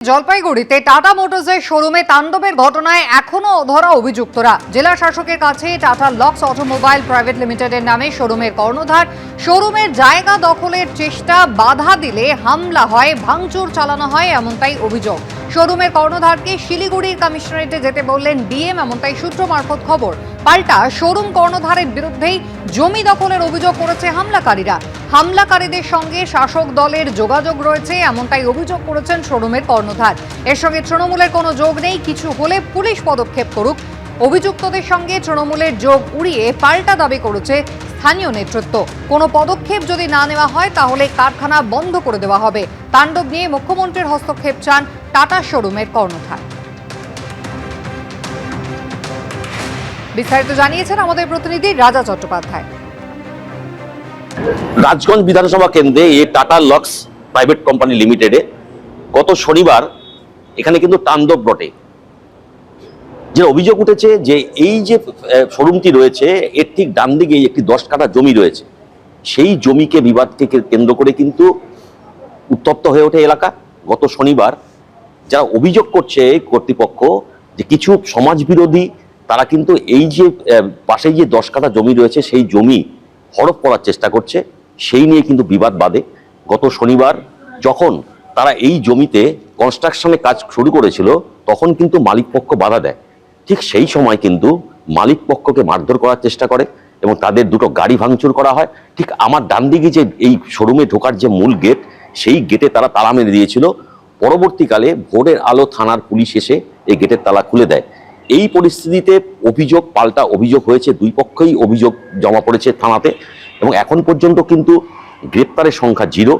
জলপাইগুড়িতে টাটা মোটরসের শোরুমে তাণ্ডবের ঘটনায় এখনো অধরা অভিযুক্তরা। জেলা শাসকের কাছে টাটা লক্স অটোমোবাইল প্রাইভেট লিমিটেডের নামে শোরুমের কর্ণধার শোরুমের জায়গা দখলের চেষ্টা বাধা দিলে হামলা হয়, ভাঙচুর চালানো হয়, এমনটাই অভিযোগ। শোরুমের কর্ণধারকে শিলিগুড়ির কমিশনারেটে যেতে বললেন ডিএম, এমনটাই সূত্র মারফত খবর। পাল্টা শোরুম কর্ণধারের বিরুদ্ধেই জমি দখলের অভিযোগ করেছে হামলাকারীরা। হামলাকারীদের সঙ্গে শাসক দলের যোগাযোগ রয়েছে, এমনটাই অভিযোগ করেছেন শোরুমের কর্ণধার। এর সঙ্গে তৃণমূলের কোনো যোগ নেই, কিছু হলে পুলিশ পদক্ষেপ করুক। অভিযুক্তদের সঙ্গে তৃণমূলের যোগ উড়িয়ে পাল্টা দাবি করেছে স্থানীয় নেতৃত্ব। কোনো পদক্ষেপ যদি না নেওয়া হয় তাহলে কারখানা বন্ধ করে দেওয়া হবে। তাণ্ডব নিয়ে মুখ্যমন্ত্রীর হস্তক্ষেপ চান টাটা শোরুমের কর্ণধার। বিস্তারিত জানিয়েছেন আমাদের প্রতিনিধি রাজা চট্টোপাধ্যায়। রাজগঞ্জ বিধানসভা কেন্দ্রে এই টাটা লক্স প্রাইভেট কোম্পানি লিমিটেডে গত শনিবার এখানে কিন্তু তাণ্ডব ঘটে। যে অভিযোগ উঠেছে যে এই যে শোরুমটি রয়েছে এর ঠিক ডান দিকে একটি 10 কাঠা জমি রয়েছে, সেই জমিকে বিবাদকে কেন্দ্র করে কিন্তু উত্তপ্ত হয়ে ওঠে এলাকা। গত শনিবার যারা অভিযোগ করছে কর্তৃপক্ষ যে কিছু সমাজ বিরোধী তারা কিন্তু এই যে পাশে যে 10 কাঠা জমি রয়েছে সেই জমি হড়প করার চেষ্টা করছে, সেই নিয়ে কিন্তু বিবাদ বাধে। গত শনিবার যখন তারা এই জমিতে কনস্ট্রাকশনের কাজ শুরু করেছিল তখন কিন্তু মালিক পক্ষ বাধা দেয়। ঠিক সেই সময় কিন্তু মালিক পক্ষকে মারধর করার চেষ্টা করে এবং তাদের দুটো গাড়ি ভাঙচুর করা হয়। ঠিক আমার ডান দিকে যে এই শোরুমে ঢোকার যে মূল গেট, সেই গেটে তারা তালা মেরে দিয়েছিল। পরবর্তীকালে ভোরের আলো থানার পুলিশ এসে এই গেটের তালা খুলে দেয়। এই পরিস্থিতিতে অভিযোগ পাল্টা অভিযোগ হয়েছে, দুই পক্ষই অভিযোগ জমা পড়েছে থানাতে এবং এখন পর্যন্ত কিন্তু গ্রেপ্তারের সংখ্যা 0।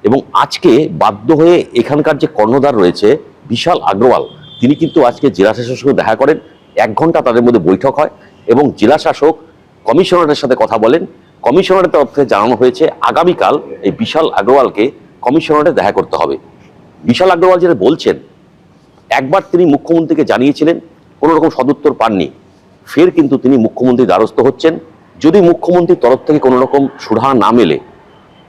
এবং আজকে বাধ্য হয়ে এখানকার যে কর্ণধার রয়েছে বিশাল আগরওয়াল, তিনি কিন্তু আজকে জেলা শাসকের সঙ্গে দেখা করেন। 1 ঘন্টা তাদের মধ্যে বৈঠক হয় এবং জেলা শাসক কমিশনারের সাথে কথা বলেন। কমিশনারের তরফ থেকে জানানো হয়েছে আগামীকাল এই বিশাল আগরওয়ালকে কমিশনারে দেখা করতে হবে। বিশাল আগরওয়াল যেটা বলছেন, একবার তিনি মুখ্যমন্ত্রীকে জানিয়েছিলেন, কোনো রকম সদুত্তর পাননি। ফের কিন্তু তিনি মুখ্যমন্ত্রীর দ্বারস্থ হচ্ছেন। যদি মুখ্যমন্ত্রীর তরফ থেকে কোনো রকম সুরাহা না মেলে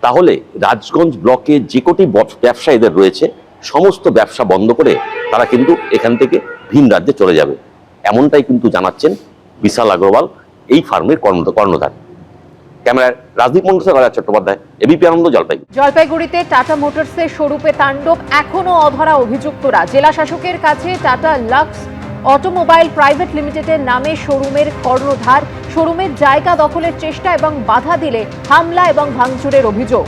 তাহলে রাজগঞ্জ ব্লকে যে কটি ব্যবসায়ীদের রয়েছে সমস্ত ব্যবসা বন্ধ করে তারা কিন্তু এখান থেকে ভিন রাজ্যে চলে যাবে, এমনটাই কিন্তু জানাচ্ছেন বিশাল আগরওয়াল, এই ফার্মের কর্ণধার। ক্যামেরায় রাজদীপ মন্ডল, রাজা চট্টোপাধ্যায়, এবিপি আনন্দ, জলপাইগুড়ি। জলপাইগুড়িতে টাটা মোটরসের শোরুমে তাণ্ডব, এখনো অধরা অভিযুক্তরা। জেলা শাসকের কাছে টাটা লক্স অটোমোবাইল প্রাইভেট লিমিটেডের নামে শোরুমের কর্ণধার শোরুমের জায়গা দখলের চেষ্টা এবং বাধা দিলে হামলা এবং ভাঙচুরের অভিযোগ।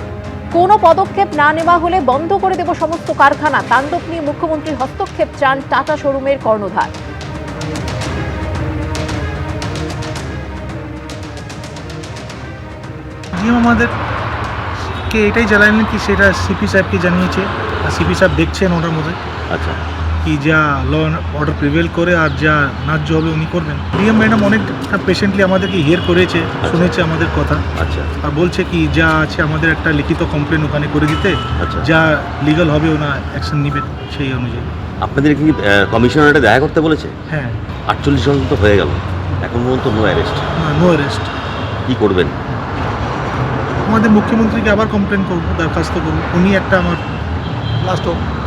কোনো পদক্ষেপ না নেওয়া হলে বন্ধ করে দেব সমস্ত কারখানা। তাণ্ডব নিয়ে মুখ্যমন্ত্রীর হস্তক্ষেপ চান টাটা শোরুমের কর্ণধার। আমাদেরকে এটাই জানালেন কি সেটা সিপি সাহেবকে জানিয়েছে, আর সিপি সাহেব দেখছেন ওটার মধ্যে। আচ্ছা, কি যা ল অর্ডার প্রিভেল করে আর যা ন্যায্য হবে উনি করবেন। ডিএম ম্যাডাম অনেকটা পেশেন্টলি আমাদেরকে হিয়ার করেছে, শুনেছে আমাদের কথা। আচ্ছা, আর বলছে কি যা আছে আমাদের একটা লিখিত কমপ্লেন ওখানে করে দিতে, যা লিগাল হবে ওনা অ্যাকশন নেবেন সেই অনুযায়ী। আপনাদের কি কমিশনারেটে দেখা করতে বলেছে? হ্যাঁ, 48 ঘন্টা তো হয়ে গেল, এখন পর্যন্ত নো অ্যারেস্ট। No arrest. কি করবেন? আমাদের মুখ্যমন্ত্রীকে আবার কমপ্লেন করবো, দরখাস্ত করবো। উনি একটা আমার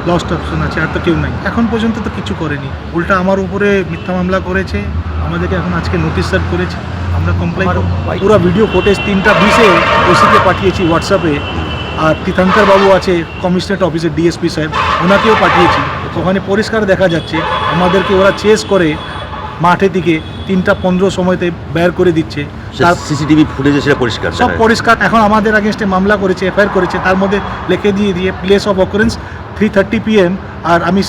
লাস্ট অপশন আছে, আর তো কেউ নাই। এখন পর্যন্ত তো কিছু করেনি, উল্টা আমার উপরে মিথ্যা মামলা করেছে, আমাদেরকে এখন আজকে নোটিশ সার্ভ করেছে। আমরা কমপ্লেন করবো। পুরো ভিডিও ফুটেজ 3:20 ওসিকে পাঠিয়েছি হোয়াটসঅ্যাপে, আর তীর্থঙ্কর বাবু আছে কমিশনারেট অফিসের ডিএসপি সাহেব, ওনাকেও পাঠিয়েছি। ওখানে পরিষ্কার দেখা যাচ্ছে আমাদেরকে ওরা চেস করে মাঠে দিকে 3:15 সময়তে বের করে দিচ্ছে। সিসিটিভি ফুটেজে সেটা পরিষ্কার, সব পরিষ্কার। এখন আমাদের আগেনস্টে মামলা করেছে, এফআইআর করেছে, তার মধ্যে লিখে দিয়ে প্লেস অফ অকারেন্স 3:30 PM। আর আমি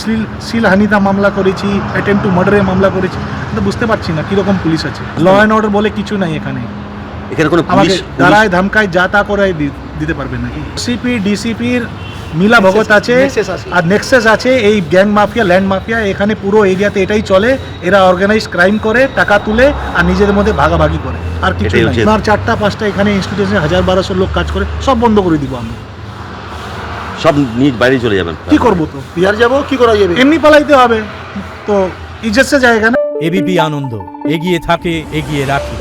শ্লীলহানিতা মামলা করেছি, অ্যাটেম্প টু মার্ডারের মামলা করেছি। তো বুঝতে পারছি না কীরকম পুলিশ আছে। ল অ্যান্ড অর্ডার বলে কিছু নাই এখানে। কোনো আমাকে দাঁড়ায় ধামকায় যা তা করে দিতে পারবে নাকি? সিপি ডিসিপির মিলা ভগত আছে আর নেক্সাস আছে। এই গ্যাং মাফিয়া, ল্যান্ড মাফিয়া এখানে পুরো এরিয়াতে এটাই চলে। এরা অর্গানাইজ ক্রাইম করে, টাকা তুলে আর নিজেদের মধ্যে ভাগাভাগি করে, আর কিছু না। আর 4টা-5টা এখানে ইনস্টিটিউশনে 1000-1200 লোক কাজ করে, সব বন্ধ করে দিব আমরা। সব নিজ বাইরে চলে যাবেন। কি করবো? তো বিহার যাবো, কি করা যাবে? এমনি পালাইতে হবে তো, ইজ্জত সে জায়গা না। এবিপি আনন্দ, এগিয়ে থাকে, এগিয়ে রাখে।